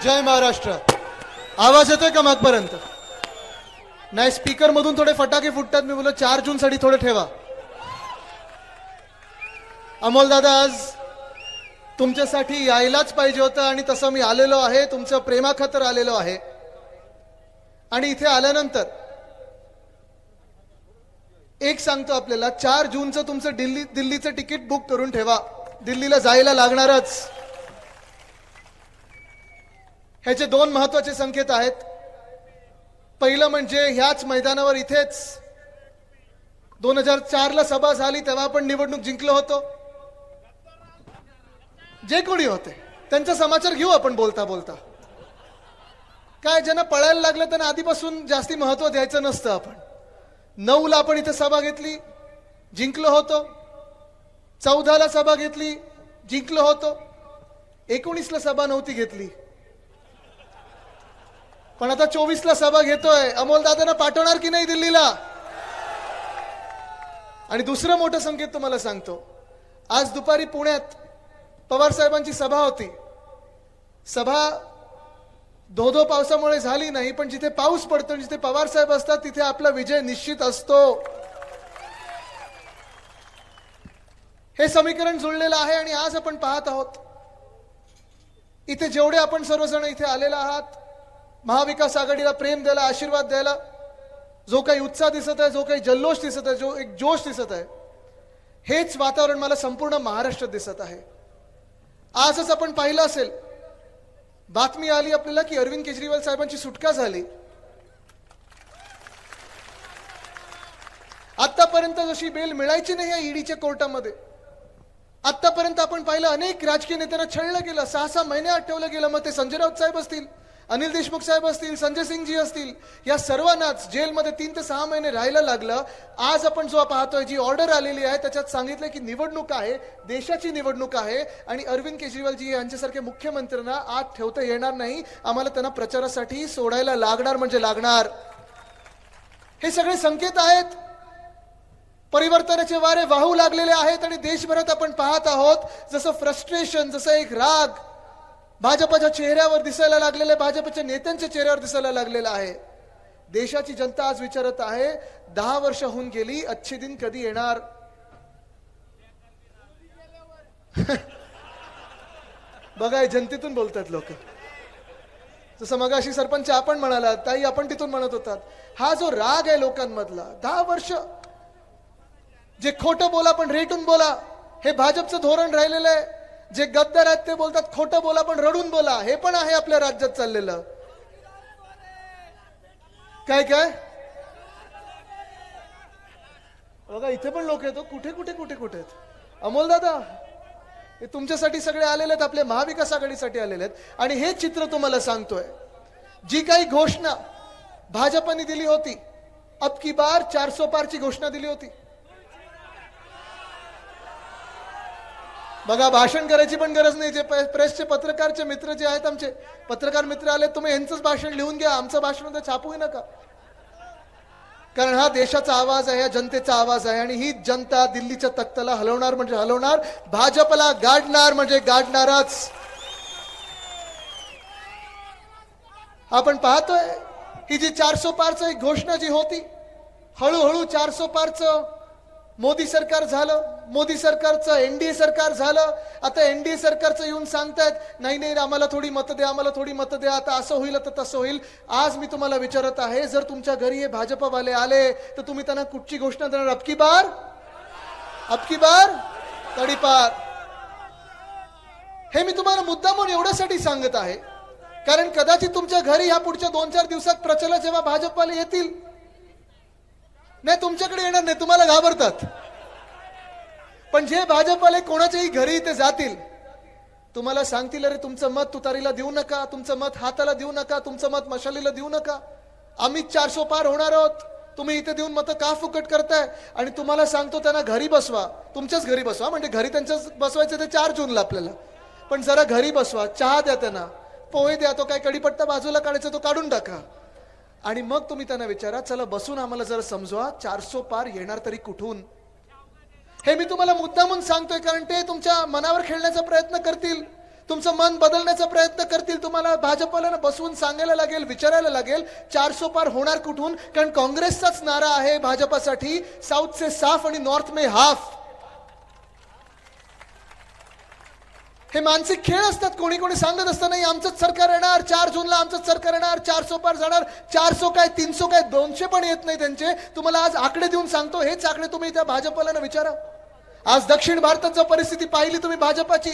जय महाराष्ट्र. आवाज येतोय का मागपर्यंत? नाही, स्पीकर मधून थोडे फटाके फुटतात. मी बोललो 4 जून साठी थोडे ठेवा. अमोल दादा, आज तुमच्यासाठी यायलाच पाहिजे होतं आणि तसं मी आलेलो आहे. तुमच्या प्रेमाखातर आलेलो आहे. आणि इथे आल्यानंतर एक सांगतो आपल्याला, 4 जूनचं तुमचं दिल्लीचं तिकीट बुक करून ठेवा. दिल्लीला जायला लागणारच. ह्याचे 2 महत्वाचे संकेत आहेत. पहिलं म्हणजे ह्याच मैदानावर इथेच 2004 ला सभा झाली, तेव्हा आपण निवडणूक जिंकलो होतो. जे कोणी होते त्यांचा समाचार घेऊ आपण बोलता बोलता. काय ज्यांना पळायला लागलं त्यांना आधीपासून जास्ती महत्व द्यायचं नसतं. आपण 9 ला आपण इथे सभा घेतली, जिंकलो होतो. 14 ला सभा घेतली, जिंकलो होतो. 19 ला सभा नव्हती घेतली, पण आता 24 ला सभा घेतोय. अमोल दादांना पाठवणार की नाही दिल्लीला? आणि दुसरं मोठं संकेत तुम्हाला सांगतो. आज दुपारी पुण्यात पवार साहेबांची सभा होती. सभा धो पावसामुळे झाली नाही, पण जिथे पाऊस पडतो, जिथे पवार साहेब असतात, तिथे आपला विजय निश्चित असतो. हे समीकरण जुळलेलं आहे. आणि आज आपण पाहत आहोत इथे जेवढे आपण सर्वजण इथे आलेला आहात, महाविकास आघाडीला प्रेम द्यायला, आशीर्वाद द्यायला, जो काही उत्साह दिसत आहे, जो काही जल्लोष दिसत आहे, जो एक जोश दिसत आहे, हेच वातावरण मला संपूर्ण महाराष्ट्रात दिसत आहे. आजच आपण पाहिलं असेल, बातमी आली आपल्याला की अरविंद केजरीवाल साहेबांची सुटका झाली. आतापर्यंत जशी बेल मिळायची नाही या ईडीच्या कोर्टामध्ये, आतापर्यंत आपण पाहिलं अनेक राजकीय नेत्यांना छळलं गेलं. 6-6 महिने आत ठेवलं गेलं. मग ते संजय राऊत साहेब असतील, अनिल देशमुख साहेब असतील, संजय सिंगजी असतील, या सर्वांनाच जेलमध्ये 3 ते 6 महिने राहायला लागलं. आज आपण जो पाहतोय, जी ऑर्डर आलेली आहे, त्याच्यात सांगितलं की निवडणूक आहे, देशाची निवडणूक आहे, आणि अरविंद केजरीवालजी यांच्यासारख्या मुख्यमंत्र्यांना आत ठेवता येणार नाही. आम्हाला त्यांना प्रचारासाठी सोडायला लागणार म्हणजे लागणार. हे सगळे संकेत आहेत. परिवर्तनाचे वारे वाहू लागलेले आहेत. आणि देशभरात आपण पाहत आहोत जसं फ्रस्ट्रेशन, जसं एक राग भाजपच्या चेहऱ्यावर दिसायला लागलेले, भाजपच्या नेत्यांच्या चेहऱ्यावर दिसायला लागलेला आहे. देशाची जनता आज विचारत आहे, 10 वर्ष होऊन गेली, अच्छे दिन कधी येणार? बघा, जनतेतून बोलतात लोक. जसं मगाशी सरपंच आपण म्हणाला, ताई आपण तिथून म्हणत होतात. हा जो राग आहे लोकांमधला, 10 वर्ष जे खोटं बोला पण रेटून बोला, हे भाजपचं धोरण राहिलेलं आहे. जे गद्दार आहेत ते बोलतात खोटं बोला पण रडून बोला, हे पण आहे आपल्या राज्यात चाललेलं. काय काय बघा, इथे पण लोक येतो. कुठे कुठे कुठे कुठे आहेत अमोल दादा? हे तुमच्यासाठी सगळे आलेले आहेत, आपले महाविकास आघाडीसाठी आलेले आहेत. आणि हे चित्र तुम्हाला सांगतोय, जी काही घोषणा भाजपने दिली होती, अब की बार 400 पारची घोषणा दिली होती. बघा, भाषण करायची पण गरज नाही. जे प्रेसचे पत्रकारचे मित्र जे आहेत, आमचे पत्रकार मित्र आले, तुम्ही यांचंच भाषण लिहून घ्या, आमचं भाषण तर छापूही नका. कारण हा देशाचा आवाज आहे, हा जनतेचा आवाज आहे. आणि ही जनता दिल्लीच्या तख्ताला हलवणार म्हणजे हलवणार, भाजपला गाडणार म्हणजे गाडणारच. आपण पाहतोय ही जी 400 पारचं एक घोषणा जी होती, हळूहळू 400 पारचं मोदी सरकार झालं, मोदी सरकारचं एनडीए सरकार झालं. आता एनडीए सरकारचं येऊन सांगतायत, नाही नाही आम्हाला थोडी मतं द्या, आम्हाला थोडी मतं द्या, आता असं होईल तर तसं होईल. आज मी तुम्हाला विचारत आहे, जर तुमच्या घरी हे भाजपवाले आले तर तुम्ही त्यांना कुठची घोषणा देणार? अब की बार तडीपार. हे मी तुम्हाला मुद्दामून एवढ्यासाठी सांगत आहे, कारण कदाचित तुमच्या घरी ह्या पुढच्या 2-4 दिवसात प्रचलित जेव्हा भाजपवाले येतील, नाही तुमच्याकडे येणार नाही, तुम्हाला घाबरतात. पण जे भाजपवाले कोणाच्याही घरी ते जातील, तुम्हाला सांगतील, अरे तुमचं मत तुतारीला देऊ नका, तुमचं मत हाताला देऊ नका, तुमचं मत मशालीला देऊ नका, आम्ही 400 पार होणार आहोत, तुम्ही इथे देऊन मतं का फुकट करताय? आणि तुम्हाला सांगतो, त्यांना घरी बसवा, तुमच्याच घरी बसवा. म्हणजे घरी त्यांच्याच बसवायचं ते 4 जूनला आपल्याला, पण जरा घरी बसवा, चहा द्या त्यांना, पोहे द्या, तो काय कढीपत्ता बाजूला काढायचा तो काढून टाका. आणि मग तुम्ही त्यांना विचारा, चला बसून आम्हाला जरा समजवा, 400 पार येणार तरी कुठून? हे मी तुम्हाला मुद्दामून सांगतोय, कारण ते तुमच्या मनावर खेळण्याचा प्रयत्न करतील. तुमचं मन बदलण्याचा प्रयत्न करतील, तुम्हाला भाजपला बसवून सांगायला लागेल, विचारायला लागेल 400 पार होणार कुठून. कारण काँग्रेसचाच नारा आहे भाजपासाठी, साऊथ से साफ आणि नॉर्थ में हाफ. हे मानसिक खेळ असतात. कोणी कोणी सांगत असतं नाही आमचंच सरकार येणार, 4 जूनला आमचंच सरकार येणार, 400 पार जाणार. 400 काय 300 काय 200 पण येत नाही त्यांचे. तुम्हाला आज आकडे देऊन सांगतो, हेच आकडे तुम्ही त्या भाजपला ना विचारा. आज दक्षिण भारतात जर परिस्थिती पाहिली तुम्ही भाजपाची,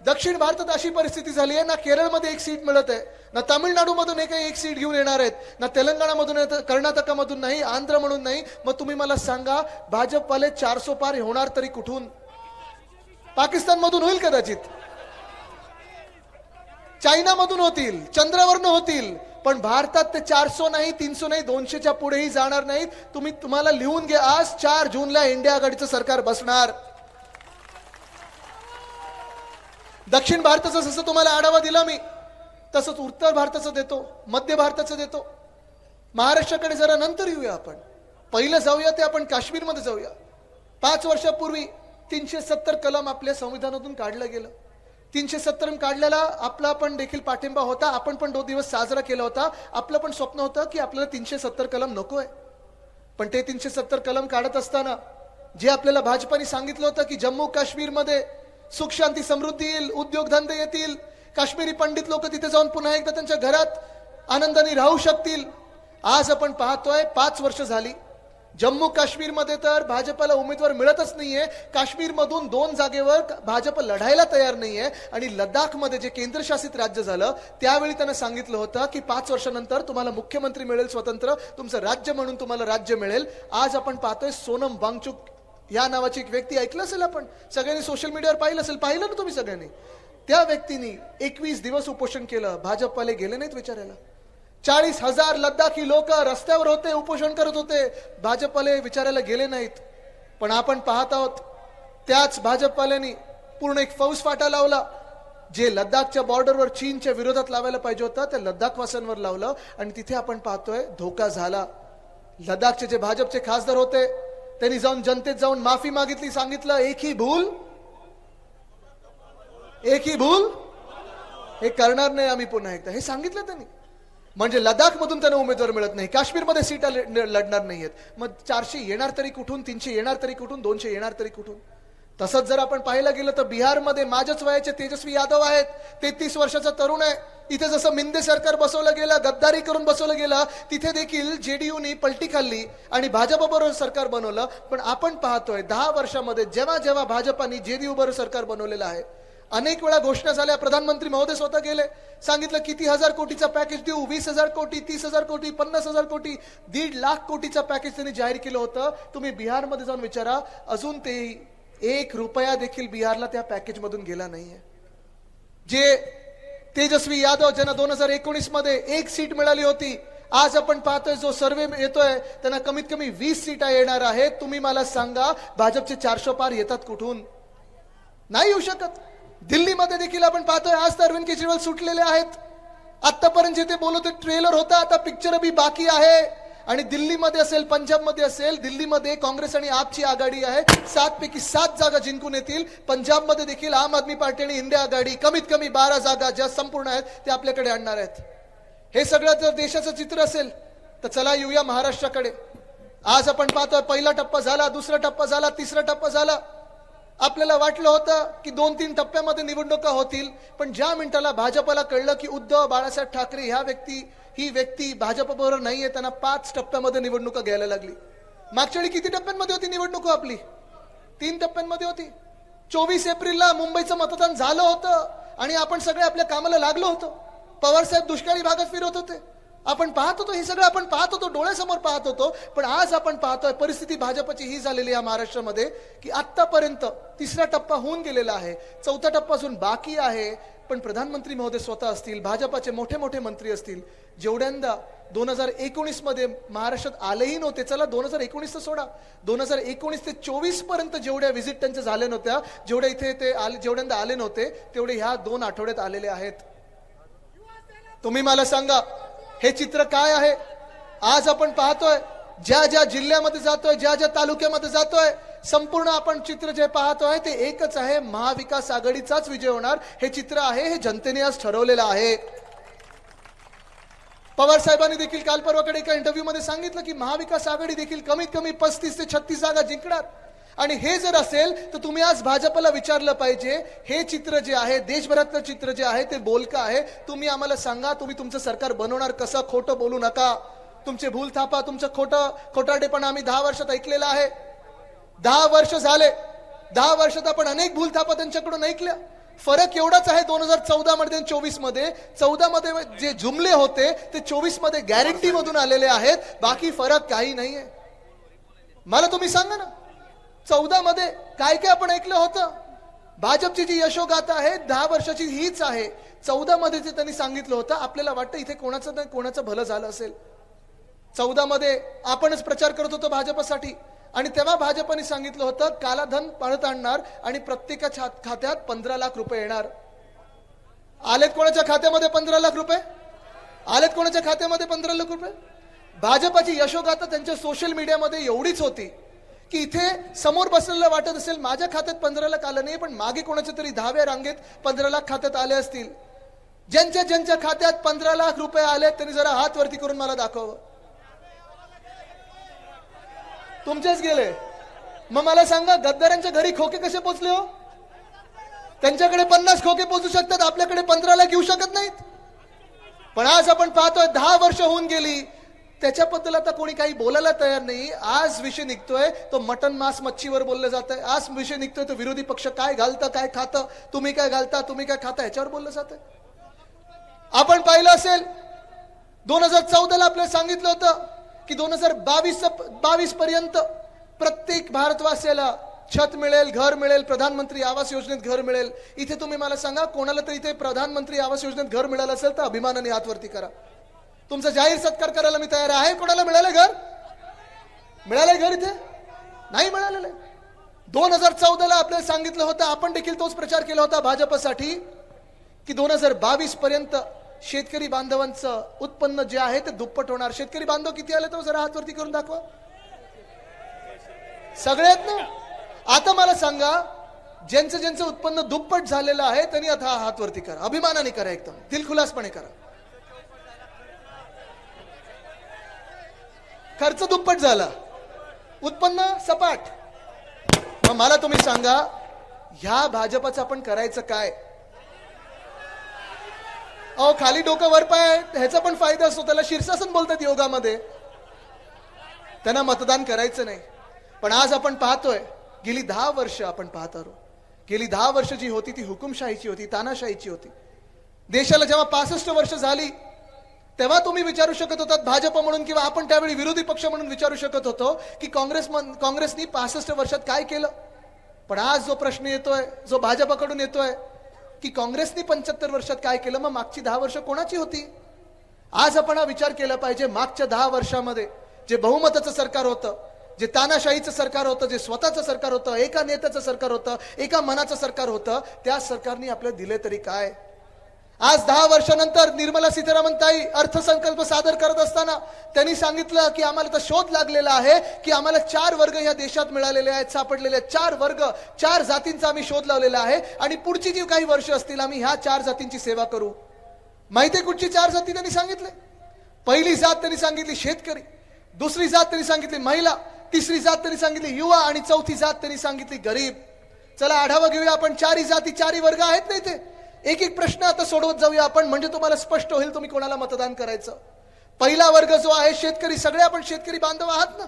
दक्षिण भारतात अशी परिस्थिती झाली आहे, ना केरळमध्ये एक सीट मिळत आहे, ना तामिळनाडूमधून एक सीट घेऊन येणार आहेत, ना तेलंगणामधून, कर्नाटकामधून नाही, आंध्र म्हणून नाही. मग तुम्ही मला सांगा भाजपवाले 400 पार होणार तरी कुठून? पाकिस्तानमधून होईल कदाचित, चायनामधून होतील, चंद्रावरनं होतील, पण भारतात ते 400 नाही, 300 नाही, 200च्या पुढेही जाणार नाहीत. तुम्हाला लिहून घ्या, आज 4 जूनला इंडिया आघाडीचं सरकार बसणार. दक्षिण भारताचं जसं तुम्हाला आढावा दिला मी, तसंच उत्तर भारताचं देतो, मध्य भारताचं देतो. महाराष्ट्राकडे जरा नंतर येऊया. आपण पहिलं जाऊया ते आपण काश्मीरमध्ये जाऊया. 5 वर्षापूर्वी 370 कलम आपल्या संविधानातून काढलं गेलं. 370 काढलेला आपला पण देखील पाठिंबा होता. आपण पण 2 दिवस साजरा केला होता. आपलं पण स्वप्न होतं की आपल्याला 370 कलम नको आहे. पण ते 370 कलम काढत असताना जे आपल्याला भाजपाने सांगितलं होतं की जम्मू काश्मीरमध्ये सुख शांती समृद्धी येईल, उद्योगधंदे येतील, काश्मीरी पंडित लोक तिथे जाऊन पुन्हा एकदा त्यांच्या घरात आनंदाने राहू शकतील. आज आपण पाहतोय 5 वर्ष झाली, जम्मू काश्मीरमध्ये तर भाजपला उमेदवार मिळतच नाहीये. काश्मीरमधून 2 जागेवर भाजप लढायला तयार नाहीये. आणि लडाखमध्ये जे केंद्रशासित राज्य झालं त्यावेळी त्यांना सांगितलं होतं की 5 वर्षानंतर तुम्हाला मुख्यमंत्री मिळेल, स्वतंत्र तुमचं राज्य म्हणून तुम्हाला राज्य मिळेल. आज आपण पाहतोय सोनम वांगचुक या नावाची एक व्यक्ती, ऐकलं असेल आपण सगळ्यांनी, सोशल मीडियावर पाहिलं असेल, पाहिलं ना तुम्ही सगळ्यांनी. त्या व्यक्तीने 21 दिवस उपोषण केलं. भाजपवाले गेले नाहीत विचारायला. 40,000 लद्दाखी लोक रस्त्यावर होते, उपोषण करत होते, भाजपवाले विचारायला गेले नाहीत. पण आपण पाहत आहोत त्याच भाजपवाल्यांनी पूर्ण एक फौज फाटा लावला. जे लद्दाखच्या बॉर्डरवर चीनच्या विरोधात लावायला पाहिजे होतं त्या लद्दाखवासियांवर लावलं. आणि तिथे आपण पाहतोय धोका झाला. लद्दाखचे जे भाजपचे खासदार होते त्यांनी जाऊन जनतेत जाऊन माफी मागितली, सांगितलं एक ही भूल हे करणार नाही आम्ही पुन्हा एकदा, हे सांगितलं त्यांनी. म्हणजे लडाख मधून त्यांना उमेदवार मिळत नाही, काश्मीरमध्ये सीटा लढणार नाहीयेत. मग 400 येणार तरी कुठून, 300 येणार तरी कुठून, 200 येणार तरी कुठून? तसंच जर आपण पाहायला गेलं तर बिहारमध्ये माझ्याच वयाचे तेजस्वी यादव आहेत, 33 वर्षाचा तरुण आहे. इथे जसं मिंदे सरकार बसवलं गेलं, गद्दारी करून बसवलं गेलं, तिथे देखील जेडीयूनी पलटी खाल्ली आणि भाजपबरोबर सरकार बनवलं. पण आपण पाहतोय 10 वर्षामध्ये जेव्हा जेव्हा भाजपाने जेडीयू बरोबर सरकार बनवलेलं आहे, अनेक वेळा घोषणा झाल्या. प्रधानमंत्री महोदय स्वतः गेले, सांगितलं किती 1000 कोटीचा पॅकेज देऊ, 20,000 कोटी, 30,000 कोटी, 50,000 कोटी, 1.5 लाख कोटीचा पॅकेज त्यांनी जाहीर केलं होतं. तुम्ही बिहारमध्ये जाऊन विचारा, अजून ते 1 रुपया देखील बिहारला त्या पॅकेज मधून गेला नाहीये. जे तेजस्वी यादव ज्यांना 2019 मध्ये 1 सीट मिळाली होती, आज आपण पाहतोय जो सर्वे येतोय त्यांना कमीत कमी 20 सीटा येणार आहेत. तुम्ही मला सांगा भाजपचे 400 पार येतात कुठून? नाही येऊ शकत. दिल्लीमध्ये देखील आपण पाहतोय आज तर अरविंद केजरीवाल सुटलेले आहेत. आतापर्यंत जे ते बोलत होते ट्रेलर होता, आता पिक्चर बी बाकी आहे. आणि दिल्लीमध्ये असेल, पंजाबमध्ये असेल, दिल्लीमध्ये काँग्रेस आणि आपची आघाडी आहे, 7 पैकी 7 जागा जिंकून येतील. पंजाबमध्ये देखील आम आदमी पार्टी आणि इंडिया आघाडी कमीत कमी 12 जागा ज्या संपूर्ण आहेत ते आपल्याकडे आणणार आहेत. हे सगळं जर देशाचं चित्र असेल तर चला येऊया महाराष्ट्राकडे. आज आपण पाहतोय पहिला टप्पा झाला, दुसरा टप्पा झाला, तिसरा टप्पा झाला. आपल्याला वाटलं होतं की 2-3 टप्प्यामध्ये निवडणुका होतील, पण ज्या मिनिटाला भाजपला कळलं की उद्धव बाळासाहेब ठाकरे ही व्यक्ती भाजपबरोबर नाहीये, त्यांना 5 टप्प्यामध्ये निवडणुका घ्यायला लागली. मागच्या वेळी किती टप्प्यांमध्ये होती निवडणूक आपली? 3 टप्प्यांमध्ये होती. 24 एप्रिलला मुंबईचं मतदान झालं होतं आणि आपण सगळे आपल्या कामाला लागलो होतो. पवार साहेब दुष्काळी भागात फिरत होते. आपण पाहत होतो, हे सगळं आपण पाहत होतो, डोळ्यासमोर पाहत होतो. पण आज आपण पाहतोय परिस्थिती भाजपची ही झालेली आहे महाराष्ट्रामध्ये की आतापर्यंत 3रा टप्पा होऊन गेलेला आहे, 4था टप्पा अजून बाकी आहे. पण प्रधानमंत्री महोदय स्वतः असतील, भाजपाचे मोठे मोठे मंत्री असतील, जेवढ्यांदा 2019 मध्ये महाराष्ट्रात आलेही नव्हते. चला 2019 सोडा, 2019 ते 24 पर्यंत जेवढ्या व्हिजिट त्यांच्या झाल्या नव्हत्या, जेवढ्या इथे ते जेवढ्यांदा आले नव्हते तेवढे ह्या 2 आठवड्यात आलेले आहेत. तुम्ही मला सांगा हे चित्र काय आहे? आज आपण पाहतोय ज्या ज्या जिल्ह्यामध्ये जातोय, ज्या ज्या तालुक्यामध्ये जातोय, संपूर्ण आपण चित्र जे पाहतो आहे ते एकच आहे, महाविकास आघाडीचाच विजय होणार हे चित्र आहे, हे जनतेने आज ठरवलेलं आहे. पवार साहेबांनी देखील काल परवाकडे एका इंटरव्ह्यू मध्ये सांगितलं की महाविकास आघाडी देखील कमीत कमी 35 ते 36 जागा जिंकणार. आणि हे जर असेल तर तुम्ही आज भाजपला विचारलं पाहिजे, हे चित्र जे आहे, देशभरातलं चित्र जे आहे ते बोलकं आहे. तुम्ही आम्हाला सांगा, तुम्ही तुमचं सरकार बनवणार कसं? खोटं बोलू नका. तुमचे भूल थापा, तुमचं खोटारडेपणा आम्ही 10 वर्षात ऐकलेलं आहे. 10 वर्ष झाले, 10 वर्षात आपण अनेक भूल थापा त्यांच्याकडून ऐकल्या. फरक एवढाच आहे 2014 मध्ये 24 मध्ये. 14 मध्ये जे जुमले होते ते 24 मध्ये गॅरंटी मधून आलेले आहेत. बाकी फरक काही नाहीये. मला तुम्ही सांगा ना, 14 मध्ये काय काय आपण ऐकलं होतं? भाजपची जी यशोगाथा आहे 10 वर्षाची हीच आहे. 14 मध्ये जे त्यांनी सांगितलं होतं, आपल्याला वाटतं इथे कोणाचं नाही कोणाचं भलं झालं असेल. 14 मध्ये आपणच प्रचार करत होतो भाजपसाठी आणि तेव्हा भाजपने सांगितलं होतं कालाधन परत आणणार आणि प्रत्येकाच्या खात्यात 15 लाख रुपये येणार. आलेत कोणाच्या खात्यामध्ये 15 लाख रुपये? आलेत कोणाच्या खात्यामध्ये 15 लाख रुपये? भाजपाची यशोगाथा त्यांच्या सोशल मीडियामध्ये एवढीच होती की इथे समोर बसलेला वाटत असेल माझ्या खात्यात 15 लाख आलं नाही, पण मागे कोणाच्या तरी 10व्या रांगेत 15 लाख खात्यात आले असतील. ज्यांच्या खात्यात 15 लाख रुपये आले त्यांनी जरा हात वरती करून मला दाखव. तुमचेच गेले. मग मला सांगा, गद्दारांच्या घरी खोके कसे पोचले हो? त्यांच्याकडे 50 खोके पोचू शकतात, आपल्याकडे 15 लाख येऊ शकत नाहीत. पण आज आपण पाहतोय 10 वर्ष होऊन गेली, त्याच्याबद्दल आता कोणी काही बोलायला तयार नाही. आज विषय निघतोय तो मटन मांस मच्छीवर बोललं जात आहे. आज विषय निघतोय तो विरोधी पक्ष काय घालतं काय खातं, तुम्ही काय घालता तुम्ही काय खाता, याच्यावर बोललं जात आहे. आपण पाहिलं असेल 2014 आपल्याला सांगितलं होतं की 2022 पर्यंत प्रत्येक भारतवासियाला छत मिळेल, घर मिळेल, प्रधानमंत्री आवास योजनेत घर मिळेल. इथे तुम्ही मला सांगा, कोणाला तरी इथे प्रधानमंत्री आवास योजनेत घर मिळालं असेल तर अभिमानाने हात वरती करा. तुमचा जाहीर सत्कार करायला मी तयार आहे. कोणाला मिळालं घर? मिळालंय घर? इथे नाही मिळालेलं. 2014 आपल्याला सांगितलं होतं, आपण देखील तोच प्रचार केला होता भाजपसाठी की 2022 पर्यंत शेतकरी बांधवांचं उत्पन्न जे आहे ते दुप्पट होणार. शेतकरी बांधव किती आले तो जरा हात वरती करून दाखवा. सगळ्यात ना. आता मला सांगा, ज्यांचं उत्पन्न दुप्पट झालेलं आहे त्यांनी आता हात वरती करा. अभिमानाने करा, एकदम दिलखुलासपणे करा. खर्च दुप्पट झाला, उत्पन्न सपाट. मग मला तुम्ही सांगा, ह्या भाजपाचं आपण करायचं काय? अहो, खाली डोकं वर पाय ह्याचा पण फायदा असतो. त्याला शीर्षासन बोलतात योगामध्ये. त्यांना मतदान करायचं नाही. पण आज आपण पाहतोय, गेली 10 वर्ष आपण पाहत आहोत, गेली 10 वर्ष जी होती ती हुकुमशाहीची होती, तानाशाहीची होती. देशाला जेव्हा 65 वर्ष झाली तेव्हा तुम्ही विचारू शकत होतात भाजप म्हणून, किंवा आपण त्यावेळी विरोधी पक्ष म्हणून विचारू शकत होतो की काँग्रेसनी 65 वर्षात काय केलं. पण आज जो प्रश्न येतोय, जो भाजपकडून येतोय की काँग्रेसनी 75 वर्षात काय केलं, मग मागची 10 वर्ष कोणाची होती? आज आपण हा विचार केला पाहिजे. मागच्या 10 वर्षामध्ये जे बहुमताचं सरकार होतं, जे तानाशाहीचं सरकार होतं, जे स्वतःचं सरकार होतं, एका नेत्याचं सरकार होतं, एका मनाचं सरकार होतं, त्या सरकारने आपल्याला दिले तरी काय? आज 10 वर्षानंतर निर्मला सीतारामन ताई अर्थसंकल्प सादर करत असताना त्यांनी सांगितलं की आम्हाला तर शोध लागलेला आहे की आम्हाला 4 वर्ग या देशात मिळालेले आहेत, सापडलेले आहेत. 4 वर्ग, 4 जातींचा आम्ही शोध लावलेला आहे आणि पुढची जी काही वर्ष असतील आम्ही ह्या 4 जातींची सेवा करू. माहिती आहे कुठची 4 जाती त्यांनी सांगितले? पहिली जात त्यांनी सांगितली शेतकरी, दुसरी जात त्यांनी सांगितली महिला, तिसरी जात त्यांनी सांगितली युवा आणि चौथी जात त्यांनी सांगितली गरीब. चला आढावा घेऊया आपण. 4 जाती, 4 वर्ग आहेत ना इथे. एक एक प्रश्न आता सोडवत जाऊया आपण, म्हणजे तुम्हाला स्पष्ट होईल तुम्ही कोणाला मतदान करायचं. पहिला वर्ग जो आहे शेतकरी, सगळे आपण शेतकरी बांधव आहात ना.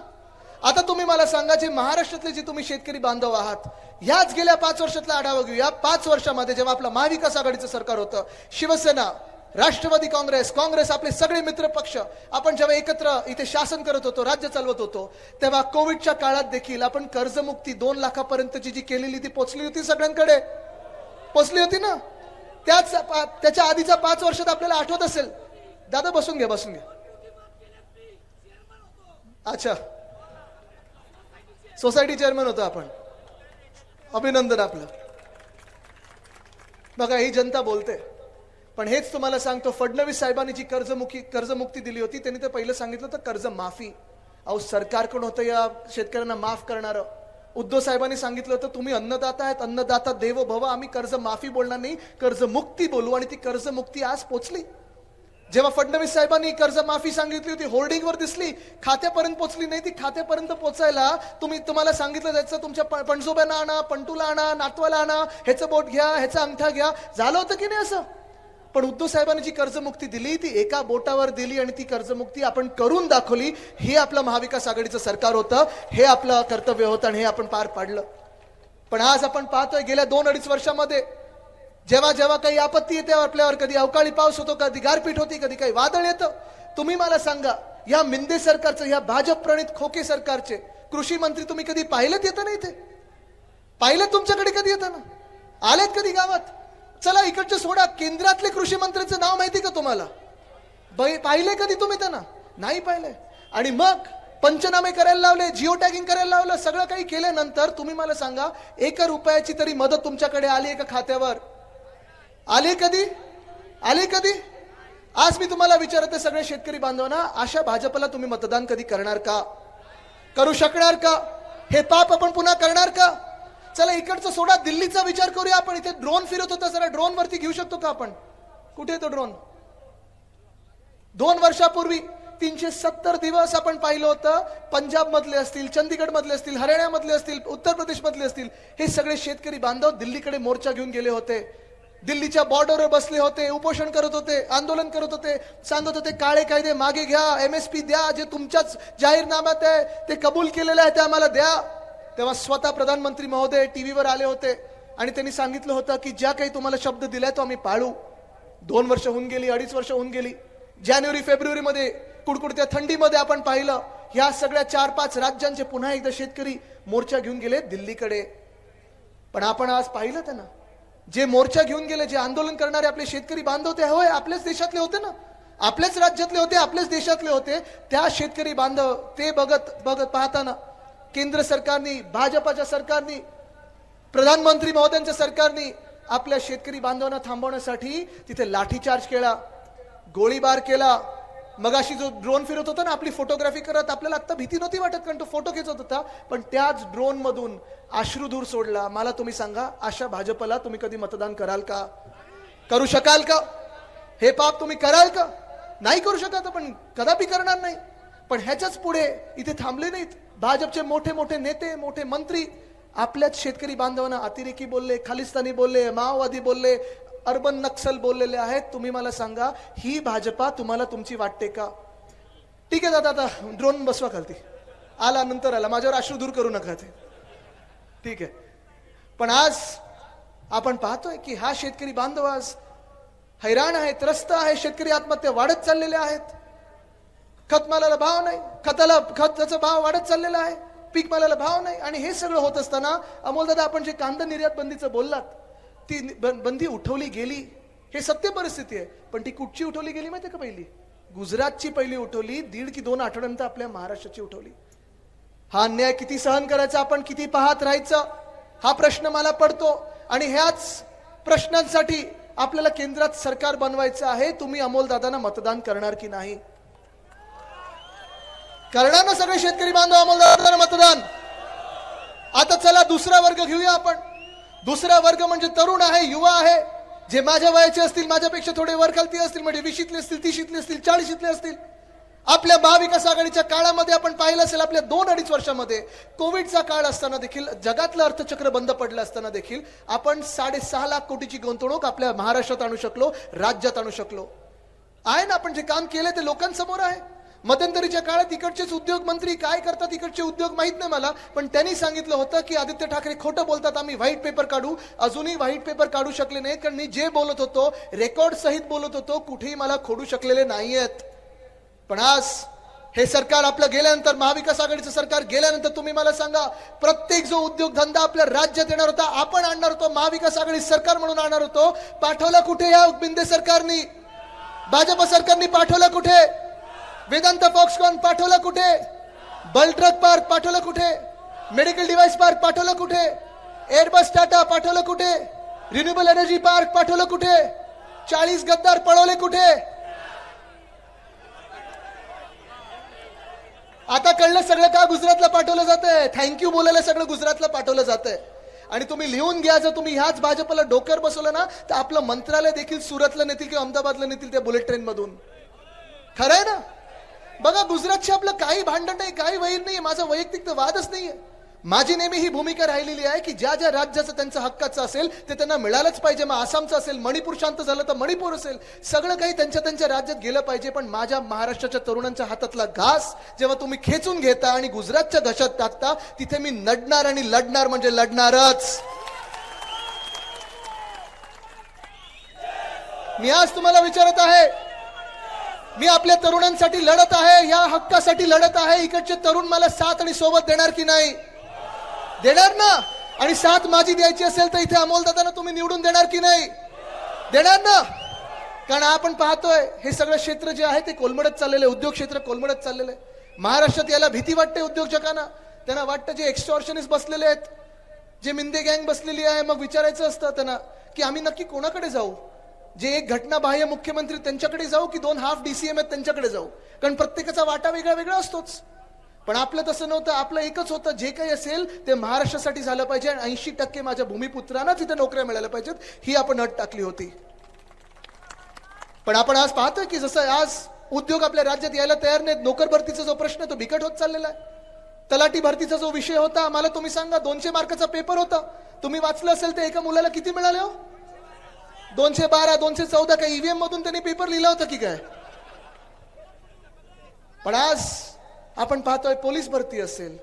आता तुम्ही मला सांगा, जे महाराष्ट्रातले जे तुम्ही शेतकरी बांधव आहात, ह्याच गेल्या 5 वर्षातला आढावा घेऊया. 5 वर्षामध्ये जेव्हा आपलं महाविकास आघाडीचं सरकार होतं, शिवसेना, राष्ट्रवादी काँग्रेस आपले सगळे मित्र पक्ष, आपण जेव्हा एकत्र इथे शासन करत होतो, राज्य चालवत होतो, तेव्हा कोविडच्या काळात देखील आपण कर्जमुक्ती 2 लाखापर्यंतची जी केलेली ती पोचली होती, सगळ्यांकडे पोचली होती ना. त्याच्या आधीचा 5 वर्षात आपल्याला आठवत असेल. दादा बसून घ्या, बसून घ्या. अच्छा, सोसायटी चेअरमन होतो आपण. अभिनंदन आपलं. बघा, ही जनता बोलते. पण हेच तुम्हाला सांगतो, फडणवीस साहेबांनी जी कर्जमुक्ती दिली होती, त्यांनी तर पहिलं सांगितलं होतं कर्ज माफी. अहो, सरकारकडून होतं या शेतकऱ्यांना माफ करणारं. उद्धव साहेबांनी सांगितलं होतं तुम्ही अन्नदाता आहेत, अन्नदाता देवो भव. आम्ही कर्ज माफी बोलणार नाही, कर्जमुक्ती बोलू. आणि ती कर्जमुक्ती आज पोचली. जेव्हा फडणवीस साहेबांनी कर्जमाफी सांगितली होती, होर्डिंगवर दिसली, खात्यापर्यंत पोचली नाही. ती खात्यापर्यंत पोचायला तुम्हाला सांगितलं जायचं तुमच्या पणजोब्यांना आणा, पंटूला आणा, नातवाला आणा, ह्याचं बोट घ्या, ह्याचा अंगठा घ्या. झालं होतं की नाही असं? पण उद्धव साहेबांनी जी कर्जमुक्ती दिली ती एका बोटावर दिली आणि ती कर्जमुक्ती आपण करून दाखवली. हे आपलं महाविकास आघाडीचं सरकार होतं, हे आपलं कर्तव्य होतं आणि हे आपण पार पाडलं. पण आज आपण पाहतोय गेल्या 2-2.5 वर्षामध्ये जेव्हा जेव्हा काही आपत्ती येते आपल्यावर, कधी अवकाळी पाऊस होतो, कधी गारपीट होती, कधी काही वादळ येतं, तुम्ही मला सांगा या मिंदे सरकारचं, या भाजप प्रणित खोके सरकारचे कृषी मंत्री तुम्ही कधी पाहिलेत येतं नाही? ते पाहिलेत तुमच्याकडे कधी येतं ना? आलेत कधी गावात? चला इकडचे सोडा, केंद्रातले कृषी मंत्र्यांचं नाव माहिती का तुम्हाला? पाहिले कधी तुम्ही त्यांना? नाही पाहिले. आणि मग पंचनामे करायला लावले, जिओ टॅगिंग करायला लावलं, सगळं काही केल्यानंतर तुम्ही मला सांगा 1 रुपयाची तरी मदत तुमच्याकडे आली आहे का खात्यावर? आली कधी? आली कधी? आज मी तुम्हाला विचारते सगळे शेतकरी बांधवांना, अशा भाजपला तुम्ही मतदान कधी करणार का? करू शकणार का? हे पाप आपण पुन्हा करणार का? चला इकडचं सोडा, दिल्लीचा विचार करूया आपण. इथे ड्रोन फिरत होता, जरा ड्रोन वरती घेऊ शकतो का आपण? कुठे तो ड्रोन? 2 वर्षापूर्वी 370 दिवस आपण पाहिलं होतं. पंजाब मधले असतील, चंदीगड मधले असतील, हरियाणामधले असतील, उत्तर प्रदेश मधले असतील, हे सगळे शेतकरी बांधव दिल्लीकडे मोर्चा घेऊन गेले होते. दिल्लीच्या बॉर्डरवर बसले होते, उपोषण करत होते, आंदोलन करत होते, सांगत होते काळे कायदे मागे घ्या, MSP द्या, जे तुमच्याच जाहीरनाम्यात आहे ते कबूल केलेलं आहे ते आम्हाला द्या. तेव्हा स्वतः प्रधानमंत्री महोदय टीव्हीवर आले होते आणि त्यांनी सांगितलं होतं की ज्या काही तुम्हाला शब्द दिलाय तो आम्ही पाळू. 2 वर्ष होऊन गेली, 2.5 वर्ष होऊन गेली. जानेवारी फेब्रुवारी मध्ये कुडकुडत्या थंडीमध्ये आपण पाहिलं ह्या सगळ्या 4-5 राज्यांचे पुन्हा एकदा शेतकरी मोर्चा घेऊन गेले दिल्लीकडे. पण आपण आज पाहिलं त्यांना, जे मोर्चा घेऊन गेले, जे आंदोलन करणारे आपले शेतकरी बांधव ते होय आपल्याच देशातले होते ना, आपल्याच राज्यातले होते, आपल्याच देशातले होते. त्या शेतकरी बांधव ते बघत पाहताना केंद्र सरकारने, भाजपाच्या सरकारने, प्रधानमंत्री महोदयांच्या सरकारने आपल्या शेतकरी बांधवांना थांबवण्यासाठी तिथे लाठीचार्ज केला, गोळीबार केला. मगाशी जो ड्रोन फिरत होता ना आपली फोटोग्राफी करत, आपल्याला आता भीती नव्हती वाटत कारण तो फोटो खेचत होता, पण त्याच ड्रोन मधून अश्रुधूर सोडला. मला तुम्ही सांगा, अशा भाजपला तुम्ही कधी मतदान कराल का? करू शकाल का? हे पाप तुम्ही कराल का? नाही करू शकत, पण कदापि करणार नाही. पण ह्याच्याच पुढे इथे थांबले नाहीत. भाजपचे मोठे मोठे नेते, मोठे मंत्री आपल्याच शेतकरी बांधवांना अतिरेकी बोलले, खालिस्तानी बोलले, माओवादी बोलले, अर्बन नक्सल बोललेले आहेत. तुम्ही मला सांगा, ही भाजपा तुम्हाला तुमची वाटते का? ठीक आहे दादा, आता ड्रोन बसवा खालती, आला नंतर आला, माझ्यावर अश्रू दूर करू नका ते, ठीक आहे. पण आज आपण पाहतोय की हा शेतकरी बांधव आज हैराण आहे, त्रस्त आहे. शेतकरी आत्महत्या वाढत चाललेल्या आहेत. खतमालाला भाव नाही, खताचा भाव वाढत चाललेला आहे, पीक मालाला भाव नाही. आणि हे सगळं होत असताना अमोलदादा, आपण जे कांदा निर्यात बंदीचं बोललात, ती बंदी उठवली गेली, हे सत्य परिस्थिती आहे. पण ती कुठची उठवली गेली माहिती का? पहिली गुजरातची पहिली उठवली, 1.5 की 2 आठवड्यानंतर आपल्या महाराष्ट्राची उठवली. हा अन्याय किती सहन करायचा, आपण किती पाहत राहायचं, हा प्रश्न मला पडतो. आणि ह्याच प्रश्नांसाठी आपल्याला केंद्रात सरकार बनवायचं आहे. तुम्ही अमोलदादांना मतदान करणार की नाही? करणार ना सगळे शेतकरी बांधव अमोलदादांना मतदान? आता चला दुसरा वर्ग घेऊया आपण. दुसरा वर्ग म्हणजे तरुण आहे, युवा आहे, जे माझ्या वयाचे असतील, माझ्यापेक्षा थोडे वर खालती असतील, म्हणजे 20शीतले असतील, 30शीतले असतील, 40शीतले असतील. आपल्या महाविकास आघाडीच्या काळामध्ये आपण पाहिलं असेल, आपल्या 2-2.5 वर्षामध्ये कोविडचा काळ असताना देखील, जगातलं अर्थचक्र बंद पडलं असताना देखील आपण 6.5 लाख कोटीची गुंतवणूक आपल्या महाराष्ट्रात आणू शकलो, राज्यात आणू शकलो. आहे ना, आपण जे काम केले ते लोकांसमोर आहे. मध्यंतरीच्या काळात इकडचेच उद्योग मंत्री काय करतात, इकडचे उद्योग माहित नाही मला, पण त्यांनी सांगितलं होतं की आदित्य ठाकरे खोटं बोलतात, आम्ही व्हाईट पेपर काढू. अजूनही व्हाईट पेपर काढू शकले नाही, कारण मी जे बोलत होतो रेकॉर्ड सहित बोलत होतो, कुठेही मला खोडू शकलेले नाहीयेत. पण आज हे सरकार आपलं गेल्यानंतर, महाविकास आघाडीचं सरकार गेल्यानंतर, तुम्ही मला सांगा, प्रत्येक जो उद्योगधंदा आपल्या राज्यात येणार होता आपण आणणार होतो, महाविकास आघाडी सरकार म्हणून आणणार होतो, पाठवला कुठे या बिंदे सरकारनी? भाजप सरकारनी पाठवलं कुठे? वेदांत फॉक्सकॉन पाठवलं कुठे? बल्ट्रक पार्क पाठवलं कुठे? मेडिकल डिव्हाइस पार्क पाठवलं कुठे? एअरबस टाटा पाठवलं कुठे? रिन्युएबल एनर्जी पार्क पाठवलं कुठे? 40 गद्दार पळवले कुठे? आता कळलं सगळं का गुजरातला पाठवलं जातंय? थँक्यू बोलायला सगळं गुजरातला पाठवलं जातंय. आणि तुम्ही लिहून घ्या, जर तुम्ही ह्याच भाजपला डोक्यावर बसवलं ना तर आपलं मंत्रालय देखील सुरतला नेतील किंवा अहमदाबादला नेतील त्या बुलेट ट्रेन मधून. खरंय ना? बघा, गुजरातशी आपलं काही भांडण नाही, काही वैर नाही, माझा वैयक्तिक तर वादच नाहीये. माझी नेहमी ही भूमिका राहिलेली आहे की ज्या ज्या राज्याचं त्यांचं हक्काचं असेल ते त्यांना मिळालंच पाहिजे. मग आसामचं असेल, मणिपूर शांत झालं तर मणिपूर असेल, सगळं काही त्यांच्या त्यांच्या राज्यात गेलं पाहिजे. पण माझ्या महाराष्ट्राच्या तरुणांच्या हातातला घास जेव्हा तुम्ही खेचून घेता आणि गुजरातच्या घशात टाकता, तिथे मी नडणार आणि लढणार म्हणजे लढणारच. मी आज तुम्हाला विचारत आहे, मी आपल्या तरुणांसाठी लढत आहे, या हक्कासाठी लढत आहे. इकडचे तरुण मला साथ आणि सोबत देणार की नाही? देणार ना? आणि साथ माझी द्यायची असेल तर इथे अमोलदादांना तुम्ही निवडून देणार की नाही? देणार ना? कारण आपण पाहतोय हे सगळं क्षेत्र जे आहे ते कोलमडत चाललेलं आहे, उद्योग क्षेत्र कोलमडत चाललेलं आहे. महाराष्ट्रात याला भीती वाटते उद्योजकांना. त्यांना वाटतं जे एक्स्टॉर्शनिस्ट बसलेले आहेत, जे मिंदे गँग बसलेली आहे, मग विचारायचं असतं त्यांना की आम्ही नक्की कोणाकडे जाऊ? जे एक घटनाबाह्य मुख्यमंत्री त्यांच्याकडे जाऊ की 2 हाफ DCM आहेत त्यांच्याकडे जाऊ? कारण प्रत्येकाचा वाटा वेगळा वेगळा असतोच. पण आपलं तसं नव्हतं. आपलं एकच होतं, जे काही असेल ते महाराष्ट्रासाठी झालं पाहिजे आणि 80% माझ्या भूमिपुत्रांना तिथे नोकऱ्या मिळाल्या पाहिजेत, ही आपण अट टाकली होती. पण आपण आज पाहतोय की जसं आज उद्योग आपल्या राज्यात यायला तयार नाहीत. नोकर भरतीचा जो प्रश्न तो बिकट होत चाललेला आहे. तलाठी भरतीचा जो विषय होता, मला तुम्ही सांगा, 200 मार्काचा पेपर होता, तुम्ही वाचलं असेल तर एका मुलाला किती मिळाले हो? 212, 214. काही ईव्हीएम मधून त्यांनी पेपर लिहिला होता की काय? पण आज आपण पाहतोय पोलीस भरती असेल,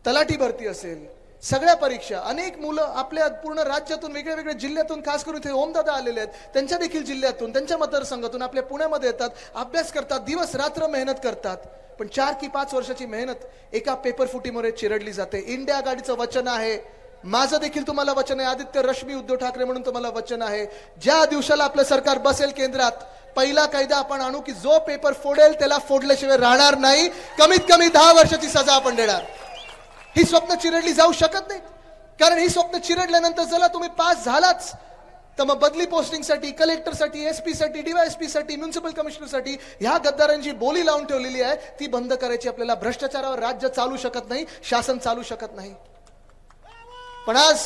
तलाठी भरती असेल, सगळ्या परीक्षा, अनेक मुलं आपल्या पूर्ण राज्यातून, वेगळ्या वेगळ्या जिल्ह्यातून, खास करून इथे ओमदादा आलेले आहेत, त्यांच्या देखील जिल्ह्यातून, त्यांच्या मतदारसंघातून आपल्या पुण्यामध्ये येतात, अभ्यास करतात, दिवस रात्र मेहनत करतात. पण 4 की 5 वर्षाची मेहनत एका पेपर फुटीमुळे चिरडली जाते. इंडिया आघाडीचं वचन आहे, माझं देखील तुम्हाला वचन आहे, आदित्य रश्मी उद्धव ठाकरे म्हणून तुम्हाला वचन आहे, ज्या दिवसाला आपलं सरकार बसेल केंद्रात, पहिला कायदा आपण आणू की जो पेपर फोडेल त्याला फोडल्याशिवाय राहणार नाही, कमीत कमी 10 वर्षाची सजा आपण देणार. ही स्वप्न चिरडली जाऊ शकत नाही. कारण ही स्वप्न चिरडल्यानंतर जरा तुम्ही पास झालाच तर मग बदली पोस्टिंगसाठी, कलेक्टरसाठी, SP साठी, DYSP साठी, म्युनिसिपल कमिशनरसाठी ह्या गद्दारांची बोली लावून ठेवलेली आहे ती बंद करायची. आपल्याला भ्रष्टाचारावर राज्य चालू शकत नाही, शासन चालू शकत नाही. पण आज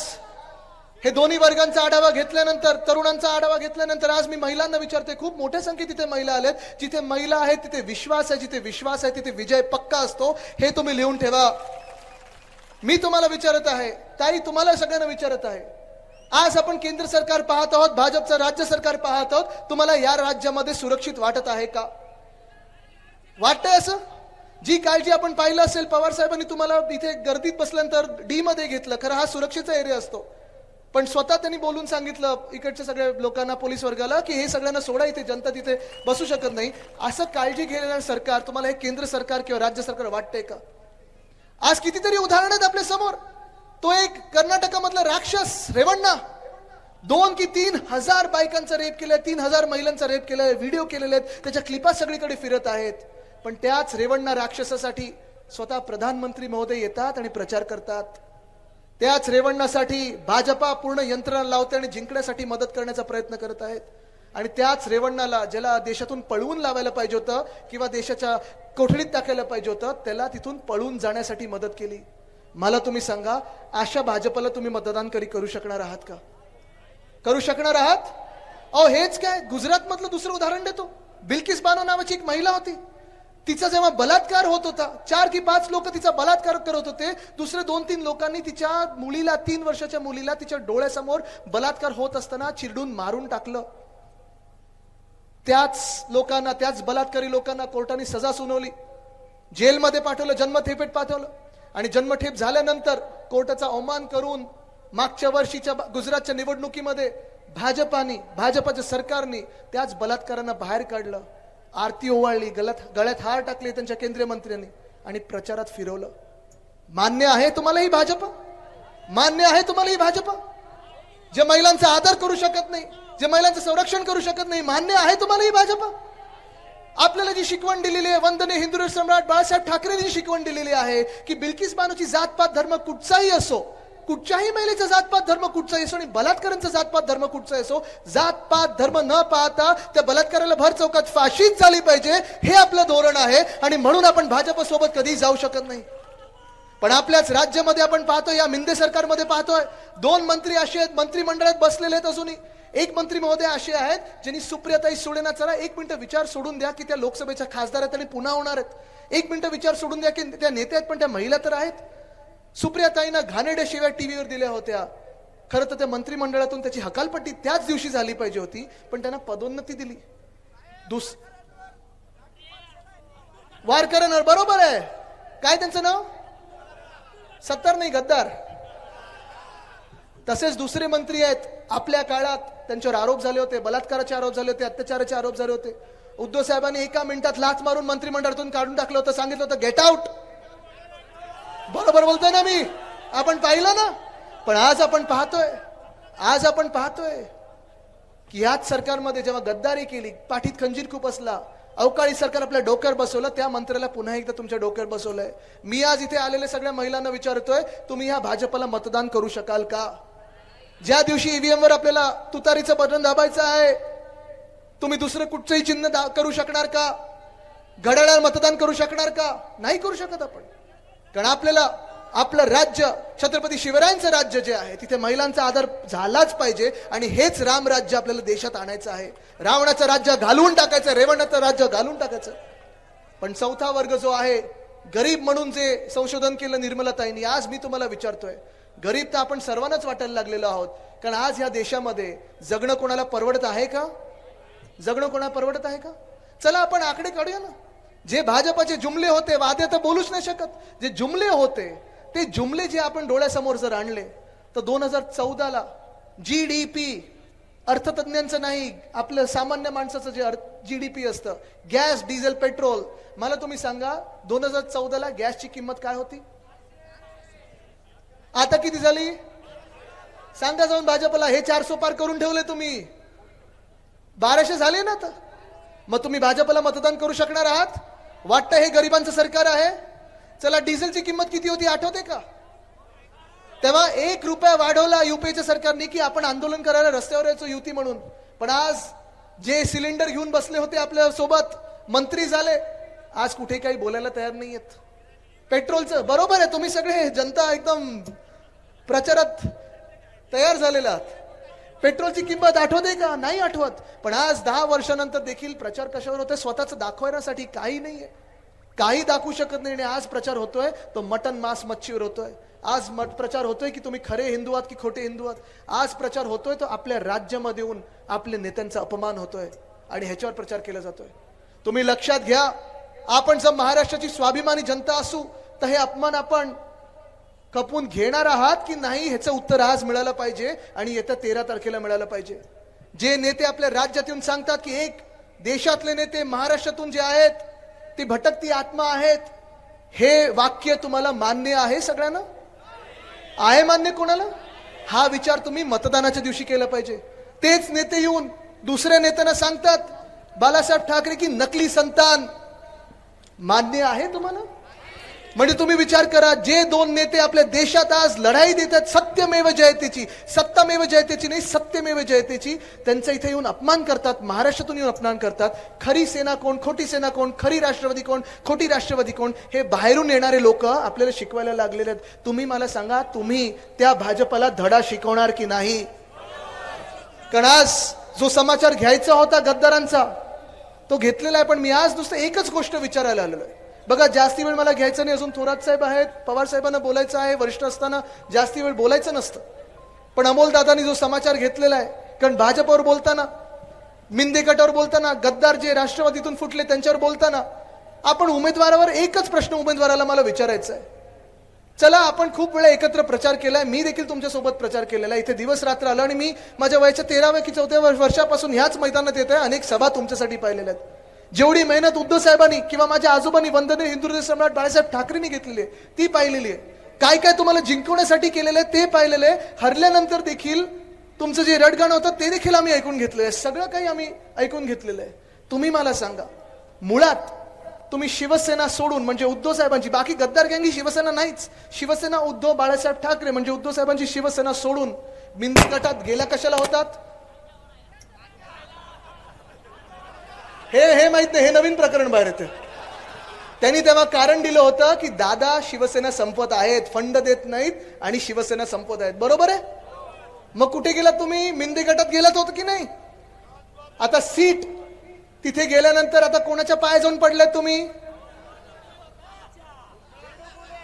हे दोन्ही वर्गांचा आढावा घेतल्यानंतर, तरुणांचा आढावा घेतल्यानंतर आज मी महिलांना विचारते, खूप मोठ्या संख्येत तिथे महिला आल्यात. जिथे महिला आहेत तिथे विश्वास आहे, जिथे विश्वास आहे तिथे विजय पक्का असतो. हे तुम्ही लिहून ठेवा. मी तुम्हाला विचारत आहे, ताई तुम्हाला सगळ्यांना विचारत आहे, आज आपण केंद्र सरकार पाहत आहोत, भाजपचं राज्य सरकार पाहत आहोत, तुम्हाला या राज्यामध्ये सुरक्षित वाटत आहे का? वाटतंय असं? जी काळजी आपण पाहिलं असेल, पवार साहेबांनी तुम्हाला इथे गर्दीत बसल्यानंतर D मध्ये घेतलं, खरं हा सुरक्षेचा एरिया असतो, पण स्वतः त्यांनी बोलून सांगितलं इकडच्या सगळ्या लोकांना, पोलीस वर्गाला, की हे सगळ्यांना सोडा, इथे जनता तिथे बसू शकत नाही. असं काळजी घेणारं सरकार तुम्हाला हे केंद्र सरकार किंवा राज्य सरकार वाटतंय का? आज कितीतरी उदाहरण आहेत आपल्या समोर. तो एक कर्नाटकामधला राक्षस रेवण्णा, 2 की 3 हजार बायकांचा रेप केलाय, 3,000 महिलांचा रेप केलाय, व्हिडिओ केलेले आहेत, त्याच्या क्लिपा सगळीकडे फिरत आहेत. पण त्याच रेवण्णा राक्षसासाठी स्वतः प्रधानमंत्री महोदय येतात आणि प्रचार करतात. त्याच रेवण्णासाठी भाजपा पूर्ण यंत्रणा लावते आणि जिंकण्यासाठी मदत करण्याचा प्रयत्न करत आहेत. आणि त्याच रेवण्णाला, ज्याला देशातून पळवून लावायला पाहिजे होतं किंवा देशाच्या कोठडीत टाकायला पाहिजे होतं, त्याला तिथून पळून जाण्यासाठी मदत केली. मला तुम्ही सांगा, अशा भाजपला तुम्ही मतदान करू शकणार आहात का? करू शकणार आहात? अहो हेच काय, गुजरात मधलं दुसरं उदाहरण देतो. बिल्किस बानो नावाची एक महिला होती, तिचा जेव्हा बलात्कार होत होता, 4 की 5 लोक तिचा बलात्कार करत होते, दुसरे 2-3 लोकांनी तिच्या मुलीला, 3 वर्षाच्या मुलीला तिच्या डोळ्यासमोर बलात्कार होत असताना चिरडून मारून टाकलं. त्याच लोकांना, त्याच बलात्कारी लोकांना कोर्टाने सजा सुनावली, जेलमध्ये पाठवलं, जन्मठेपेत पाठवलं. आणि जन्मठेप झाल्यानंतर कोर्टाचा अवमान करून मागच्या वर्षीच्या गुजरातच्या निवडणुकीमध्ये भाजपाच्या सरकारने त्याच बलात्कारांना बाहेर काढलं, आरती ओवाळली, गळ्यात हार टाकले त्यांच्या केंद्रीय मंत्र्यांनी आणि प्रचारात फिरवलं. मान्य आहे तुम्हाला ही भाजप? मान्य आहे तुम्हाला ही भाजप? जे महिलांचा आदर करू शकत नाही, जे महिलांचं संरक्षण करू शकत नाही, मान्य आहे तुम्हाला ही भाजप? आपल्याला जी शिकवण दिलेली आहे, वंदनीय हिंदुराष्ट्र सम्राट बाळासाहेब ठाकरेंनी जी शिकवण दिलेली आहे की बिल्किस बानोची जातपात धर्म कुठचाही असो, कुठच्याही महिलेचा जातपात धर्म कुठचा असो आणि बलात्कारांचा जातपात धर्म कुठचा असो, जातपात धर्म न पाहता त्या बलात्काराला भर चौकात फाशीच झाली पाहिजे, हे आपलं धोरण आहे. आणि म्हणून आपण भाजप सोबत कधीही जाऊ शकत नाही. पण आपल्याच राज्यामध्ये आपण पाहतोय, या मिंदे सरकारमध्ये पाहतोय, 2 मंत्री असे आहेत मंत्रिमंडळात बसलेले आहेत. अजूनही एक मंत्री महोदय असे आहेत ज्यांनी सुप्रियाताई सुळेंना, चला 1 मिनिट विचार सोडून द्या की त्या लोकसभेच्या खासदार आहेत आणि पुन्हा होणार आहेत. 1 मिनिट विचार सोडून द्या की त्या नेते आहेत पण त्या महिला तर आहेत. सुप्रियाताईंना घाणेरड्या शिव्या टीव्हीवर दिल्या होत्या. खरं तर त्या मंत्रिमंडळातून त्याची हकालपट्टी त्याच दिवशी झाली पाहिजे होती, पण त्यांना पदोन्नती दिली. वारकरन, बरोबर आहे. काय त्यांचं नाव? सत्तार नाही, गद्दार. तसेच दुसरे मंत्री आहेत, आपल्या काळात त्यांच्यावर आरोप झाले होते, बलात्काराचे आरोप झाले होते, अत्याचाराचे आरोप झाले होते. उद्धव साहेबांनी 1 मिनिटात लाच मारून मंत्रिमंडळातून काढून टाकलं होतं. सांगितलं होतं गेट आउट. बरोबर बोलतोय ना मी? आपण पाहिलं ना. पण आज आपण पाहतोय की याच सरकारमध्ये जेव्हा गद्दारी केली, पाठीत खंजीर खूप असला, अवकाळी सरकार आपल्या डोक्यावर बसवलं, त्या मंत्र्याला पुन्हा एकदा तुमच्या डोक्यावर बसवलंय. मी आज इथे आलेल्या सगळ्या महिलांना विचारतोय, तुम्ही ह्या भाजपला मतदान करू शकाल का? ज्या दिवशी ईव्हीएम वर आपल्याला तुतारीचं बटन दाबायचं आहे, तुम्ही दुसरं कुठचंही चिन्ह करू शकणार का? घड्याळावर मतदान करू शकणार का? नाही करू शकत आपण. कारण आपल्याला आपलं राज्य, छत्रपती शिवरायांचं राज्य जे आहे, तिथे महिलांचा आदर झालाच पाहिजे. आणि हेच रामराज्य आपल्याला देशात आणायचं आहे. रावणाचं राज्य घालवून टाकायचं, रेवणाचं राज्य घालून टाकायचं. पण 4था वर्ग जो आहे, गरीब म्हणून जे संशोधन केलं निर्मलाताईंनी, आज मी तुम्हाला विचारतोय, गरीब तर आपण सर्वांनाच वाटायला लागलेलो आहोत. कारण आज ह्या देशामध्ये जगणं कोणाला परवडत आहे का? जगणं कोणाला परवडत आहे का? चला आपण आकडे काढूया ना. जे भाजपाचे जुमले होते, वादे तर बोलूच नाही शकत, जे जुमले होते ते जुमले जे आपण डोळ्यासमोर जर आणले तर 2014ला GDP, अर्थतज्ञांचं नाही, आपलं सामान्य माणसाचं जे GDP असतं, गॅस, डिझेल, पेट्रोल, मला तुम्ही सांगा 2014ला गॅसची किंमत काय होती? आता किती झाली? सांगा जाऊन भाजपला. हे 400 पार करून ठेवले तुम्ही, 1200 झाले ना. आता मग तुम्ही भाजपला मतदान करू शकणार आहात? वाटतं हे गरिबांचं सरकार आहे? चला, डिझेलची किंमत किती होती आठवते का? तेव्हा 1 रुपया वाढवला युपीच्या सरकारने की आपण आंदोलन करायला रस्त्यावर यायचो युती म्हणून. पण आज जे सिलेंडर घेऊन बसले होते आपल्या सोबत, मंत्री झाले, आज कुठे काही बोलायला तयार नाहीयेत. पेट्रोलचं बरोबर आहे, तुम्ही सगळे जनता एकदम प्रचारात तयार झालेला आहात. पेट्रोलची किंमत आठवते का? नाही आठवत. पण आज 10 वर्षानंतर देखील प्रचार कशावर होतोय? स्वतःच दाखवण्यासाठी. काही नाहीये, काही दाखवू शकत नाही. आणि आज प्रचार होतोय तो मटन, मांस, मच्छीवर होतोय. आज प्रचार होतोय की तुम्ही खरे हिंदू आहात की खोटे हिंदू आहात. आज प्रचार होतोय तो आपल्या राज्यामध्ये येऊन आपल्या नेत्यांचा अपमान होतोय आणि ह्याच्यावर प्रचार केला जातोय. तुम्ही लक्षात घ्या, आपण जर महाराष्ट्राची स्वाभिमानी जनता असू तर हे अपमान आपण खपून घेणार आहात की नाही, ह्याचं उत्तर आज मिळालं पाहिजे आणि येत्या 13 तारखेला मिळालं पाहिजे. जे नेते आपल्या राज्यात येऊन सांगतात की एक देशातले नेते महाराष्ट्रातून जे आहेत ती भटकती आत्मा आहेत, हे वाक्य तुम्हाला मान्य आहे? सगळ्यांना आहे मान्य? कोणाला? हा विचार तुम्ही मतदानाच्या दिवशी केला पाहिजे. तेच नेते येऊन दुसऱ्या नेत्यांना सांगतात, बाळासाहेब ठाकरे की नकली संतान, मान्य आहे तुम्हाला? म्हणजे तुम्ही विचार करा, जे 2 नेते आपल्या देशात आज लढाई देतात सत्यमेव जयतेची, सत्तामेव जयतेची नाही, सत्यमेव जयतेची, त्यांचा इथे येऊन अपमान करतात, महाराष्ट्रातून येऊन अपमान करतात. खरी सेना कोण, खोटी सेना कोण, खरी राष्ट्रवादी कोण, खोटी राष्ट्रवादी कोण, हे बाहेरून येणारे लोक आपल्याला शिकवायला लागलेले आहेत. तुम्ही मला सांगा, तुम्ही त्या भाजपला धडा शिकवणार की नाही? कारण आज जो समाचार घ्यायचा होता गद्दारांचा तो घेतलेला आहे. पण मी आज नुसतं एकच गोष्ट विचारायला आलेलो आहे. बघा, जास्ती वेळ मला घ्यायचं नाही. अजून थोरात साहेब आहेत, पवार साहेबांना बोलायचं आहे. वरिष्ठ असताना जास्ती वेळ बोलायचं नसतं. पण अमोल दादांनी जो समाचार घेतलेला आहे, कारण भाजपवर बोलताना, मिंदे गटावर बोलताना, गद्दार जे राष्ट्रवादीतून फुटले त्यांच्यावर बोलताना, आपण उमेदवारावर एकच प्रश्न उमेदवाराला मला विचारायचा आहे. चला, आपण खूप वेळा एकत्र प्रचार केलाय, मी देखील तुमच्यासोबत प्रचार केलेला आहे, इथे दिवस रात्र आलो आणि मी माझ्या वयाच्या 13व्या की 14व्या वर्षापासून ह्याच मैदानात येत आहे. अनेक सभा तुमच्यासाठी पाहिलेल्या आहेत. जेवढी मेहनत उद्धव साहेबांनी किंवा माझ्या आजोबांनी, वंदनीय हिंदू सम्राट बाळासाहेब ठाकरेंनी घेतलेली आहे ती पाहिलेली आहे. काय काय तुम्हाला जिंकवण्यासाठी केलेलं आहे ते पाहिलेलं आहे. हरल्यानंतर देखील तुमचं जे रडगाणं होतं ते देखील आम्ही ऐकून घेतलेलं आहे. सगळं काही आम्ही ऐकून घेतलेलं आहे. तुम्ही मला सांगा, मुळात तुम्ही शिवसेना सोडून म्हणजे उद्धव साहेबांची, बाकी गद्दार गँग ही शिवसेना नाहीच, शिवसेना उद्धव बाळासाहेब ठाकरे म्हणजे उद्धव साहेबांची शिवसेना सोडून मिंद गटात गेल्या कशाला होतात हे माहित नाही, हे नवीन प्रकरण बाहेर येते. त्यांनी तेव्हा कारण दिलं होतं की दादा शिवसेना संपत आहेत, फंड देत नाहीत आणि शिवसेना संपत आहेत. बरोबर आहे. मग कुठे गेला तुम्ही? मिंद गटात गेलात होत की नाही? आता सीट तिथे गेल्यानंतर आता कोणाच्या पाय जाऊन पडलेत तुम्ही?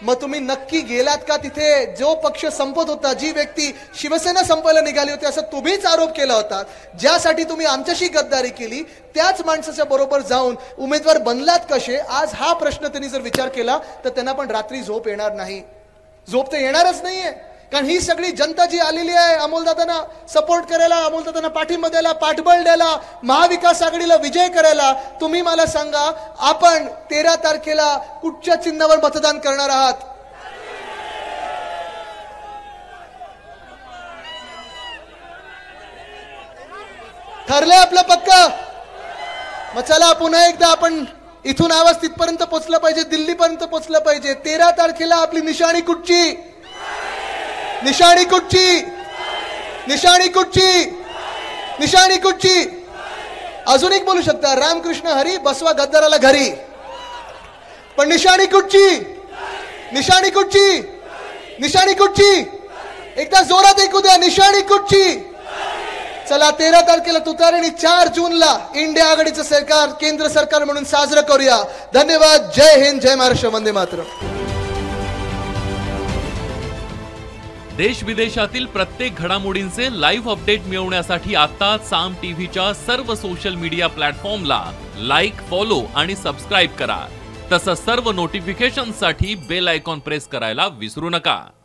मग तुम्ही नक्की गेलात का तिथे? जो पक्ष संपत होता, जी व्यक्ती शिवसेना संपायला निघाली होती असं तुम्हीच आरोप केला होता, ज्यासाठी तुम्ही आमच्याशी गद्दारी केली, त्याच माणसाच्या बरोबर जाऊन उमेदवार बनलात कसे? आज हा प्रश्न त्यांनी जर विचार केला तर त्यांना पण रात्री झोप येणार नाही. झोप तर येणारच नाहीये. कारण ही सगळी जनता जी आलेली आहे अमोलदादांना सपोर्ट करायला, अमोलदादांना पाठिंबा द्यायला, पाठबळ द्यायला, महाविकास आघाडीला विजय करायला, तुम्ही मला सांगा आपण 13 तारखेला कुठच्या चिन्हावर मतदान करणार आहात? ठरलंय आपलं पक्का? मग चला पुन्हा एकदा आपण इथून आवाज तिथपर्यंत पोहोचला पाहिजे, दिल्लीपर्यंत पोहोचला पाहिजे. 13 तारखेला आपली निशाणी कुठची? निशाणी कुठची? निशाणी कुठची? निशाणी कुठची? अजून एक बोलू शकता, रामकृष्ण हरी बसवा गद्दाराला घरी. पण निशाणी कुठची? निशाणी कुठची? निशाणी कुठची? एकदा जोरात ऐकू द्या, निशाणी कुठची? चला 13 तारखेला तुतारी आणि 4 जूनला इंडिया आघाडीचं सरकार केंद्र सरकार म्हणून साजरं करूया. धन्यवाद. जय हिंद, जय महाराष्ट्र, वंदे मातरम. देश विदेशातील प्रत्येक घडामोडींचे लाईव्ह अपडेट मिळवण्यासाठी आता साम टीव्हीच्या सर्व सोशल मीडिया प्लॅटफॉर्मला लाईक, फॉलो आणि सबस्क्राईब करा. तसंच सर्व नोटिफिकेशनसाठी बेल आयकॉन प्रेस करायला विसरू नका.